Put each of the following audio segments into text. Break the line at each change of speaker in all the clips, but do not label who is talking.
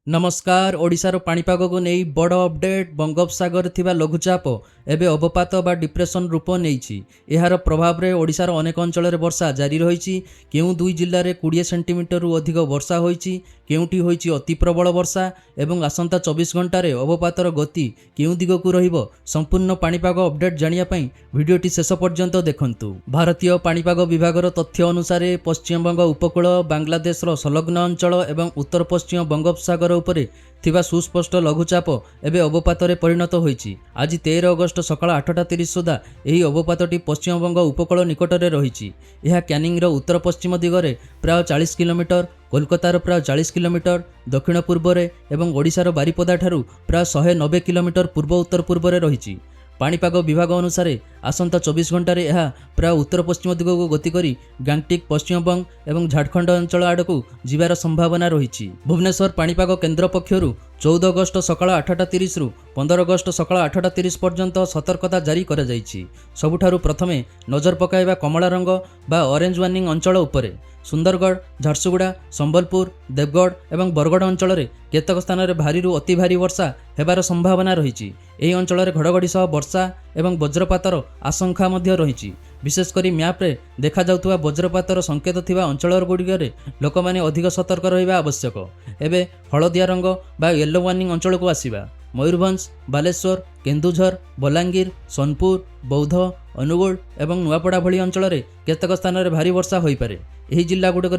नमस्कार। ओडिशार पाणीपाग को नहीं बड़ अपडेट। बंगोपसागर थिबा लघुचाप एबे अवपात बा डिप्रेशन रूप नहीं। यार प्रभाव में ओडिशार अनेक अंचल वर्षा जारी रही। केउ दुई जिले में 20 सेंटीमीटर अधिक वर्षा होईची, केउटी होईची अति प्रबल वर्षा एवं आसंता 24 घंटार अवपातर गति केउ दिग को रहिबो। संपूर्ण पाणीपाग अपडेट जानिया पई भिडियोटी शेष पर्यंत देखंतु। भारतीय पाणीपाग विभागर तथ्य अनुसार पश्चिमबंग उपकूल, बांग्लादेश संलग्न अंचल एवं उत्तर पश्चिम बंगोपसागर उपरे थिबा सुस्पष्ट लघुचाप एबे अवपातरे परिणत होईची। आज 13 अगस्त सकाळ 8:30 सुधा एही अवपातटी पश्चिमबंग उपकूल निकटरे रहिची। यह क्यानिंग उत्तर पश्चिम दिगरे प्राय 40 किलोमीटर, कोलकातार प्राय 40 किलोमीटर दक्षिण पूर्वरे एवं ओडिशार बारिपदा ठारू प्राय 190 किलोमीटर पूर्व उत्तर पूर्वरे रहिची। पाणीपाग विभाग अनुसार आसंता 24 घंटे यह प्राय उत्तर पश्चिम दिग को गति करी गांगटिक, पश्चिमबंग एवं झारखंड अंचल आड़कू जीवार संभावना रही। भुवनेश्वर पाणीपाग केन्द्र पक्षरु 14 अगस्त सकाळ 8:30 रु 15 अगस्त सकाळ 8:30 पर्यंत सतर्कता जारी करा जायछि। सबुठारु प्रथमे नजर पकाइबा कमला रंग बा ऑरेंज वार्निंग अंचल उपरे। सुंदरगढ़, झारसुगुड़ा, संबलपुर, देवगढ़ एवं बरगढ़ अंचल केतक स्थान में भारी अति भारी वर्षा हेबार संभावना रही। यह अंचल घड़घड़ी सह वर्षा एवं वज्रपातर आशंका रही। विशेषकर मैप्रे देखा जाउथुवा वज्रपातर संकेत थिबा अंचल गुड़िक लोक मैंने अधिक सतर्क रहिबा आवश्यक। एबे हलदिया रंग बा येलो वार्निंग अंचल को आसीबा। मयूरभंज, बालेश्वर, केन्दुझर, बलांगीर, सोनपुर, बौद्ध, अनुगुल एवं नुआपड़ा भली अंचल केतक स्थान में भारी वर्षा हो पारे। यही जिला गुड़िक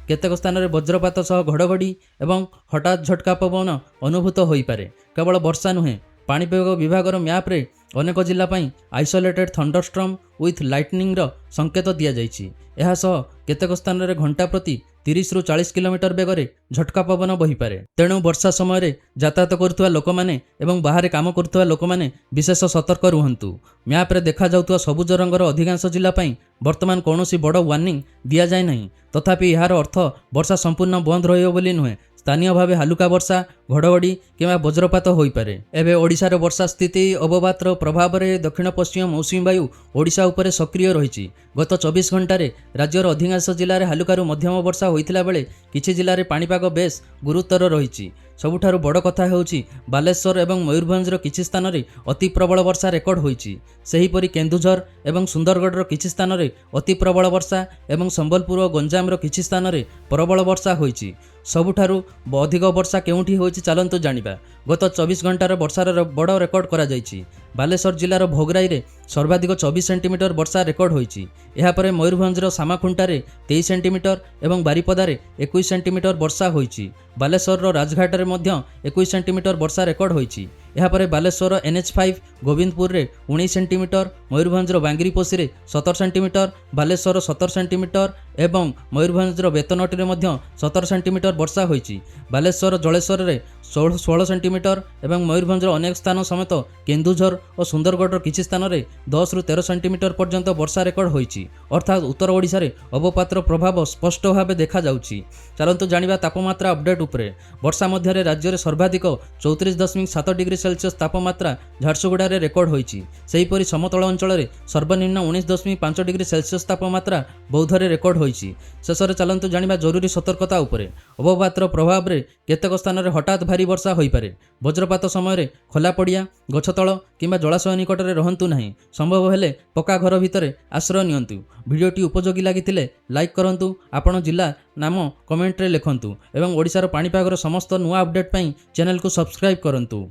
केतक स्थान में वज्रपात सह घड़घड़ी एवं हठात झटका पवन अनुभूत हो पारे। केवल वर्षा नुहे, पाणीपाग विभागर मैप्रे अनेक जिला आइसोलेटेड थंडरस्ट्रम विथ लाइटनिंग संकेत दि जाइछि। यह सह केतक स्थान में घंटा प्रति 30 रु 40 किलोमीटर बेगरे झटका पवन बही पारे। तेणु वर्षा समय यातायात करुवा लोक मैंने एवं बाहर काम करुवा लोक मैंने विशेष सतर्क रुहंतु। मैप्रे देखा जाउथुवा सबुज रंगर अधिकांश जिला वर्तमान कौनसी बड़ वार्निंग दि जाए नहीं। तथापि यार अर्थ वर्षा संपूर्ण बंद रहिबो बोली नुहे। स्थानीय भाव हलुका वर्षा, घड़घड़ी किंवा वज्रपात हो पारे। एबे ओडिशार वर्षा स्थिति अवपातर प्रभाव में दक्षिण पश्चिम मौसुमी वायु ओडिशा उपरे सक्रिय रही। गत 24 घंटे राज्यर अधिकांश जिले में हलुकारु मध्यम वर्षा होइतिला बेले किछि जिले में पाणीपाग बेस गुरुतर रही। सबुठारु बड़ कथा हेउछि बालेश्वर एवं मयूरभंजर किछि स्थान में अति प्रबल वर्षा रेकर्ड होइछि। सेहीपरि केन्दुझर एवं सुंदरगढ़ किछि स्थान में अति प्रबल वर्षा एवं संबलपुर और गंजाम किछि स्थान में प्रबल वर्षा होइछि। सबुठारु अधिक वर्षा केउठी होइछि चलंतु जानिबा। गत 24 घंटार वर्षार बड़ रेकर्ड करा जाइछि। बालेश्वर जिलार भोगराई रे सर्वाधिक 24 सेंटीमीटर वर्षा रेकर्ड होइछि। एहा परे मयूरभंजर सामाखुंटारे 23 सेंटीमीटर एवं बारिपदारे 21 सेंटीमीटर वर्षा होइछि। बालेश्वर राजघाट में 21 सेंटीमीटर वर्षा रेकर्ड होइछि। यापर बालेश्वर NH5 गोविंदपुर रे 19 सेंटीमीटर, मयूरभंजर बांगिरीपोशी रे 17 सेंटीमीटर, बालेश्वर 17 सेंटीमीटर एवं मयूरभंजर बेतनटी रे 17 सेंटीमीटर वर्षा होइछि। बालेश्वर जलेश्वर रे 16 सेंटीमीटर एवं मयूरभंजर अनेक स्थान समेत केन्दुझर और सुंदरगढ़ किछि स्थान में 10 रु 13 सेंटीमीटर पर्यंत वर्षा रेकर्ड होइछि। अर्थात उत्तर ओडिशा रे अवपातर प्रभाव स्पष्ट भाव देखा जाउछि। चलंतु जानिबा तापमात्रा अपडेट उपरे। वर्षा मध्य राज्य में सर्वाधिक 34.7 डिग्री सेल्सियस तापमात्रा झारसुगुड़ा रे रेकर्ड होइछि। सेहीपरि समतल अंचल में सर्वनिम्न 19.5 डिग्री सेल्सियस तापमात्रा बौद्ध रे रेकर्ड होइछि। शेषରେ चलंतु जानिबा जरूरी सतर्कता उपरे। अवपातर प्रभाव में केतक स्थान में हठात भारी वर्षा हो पारे। वज्रपात समय खोला पड़िया, गछतल किंबा जलाशय निकट में रहंतु नहीं। संभव हेले पक्का घर भितर आश्रय नियंतु। भिडियोटी उपयोगी लागिथिले लाइक करंतु, आपण जिला नाम कमेंट रे लिखंतु एवं ओडिशार पाणीपागर समस्त नुआ अपडेट पई चैनल को सब्सक्राइब करंतु।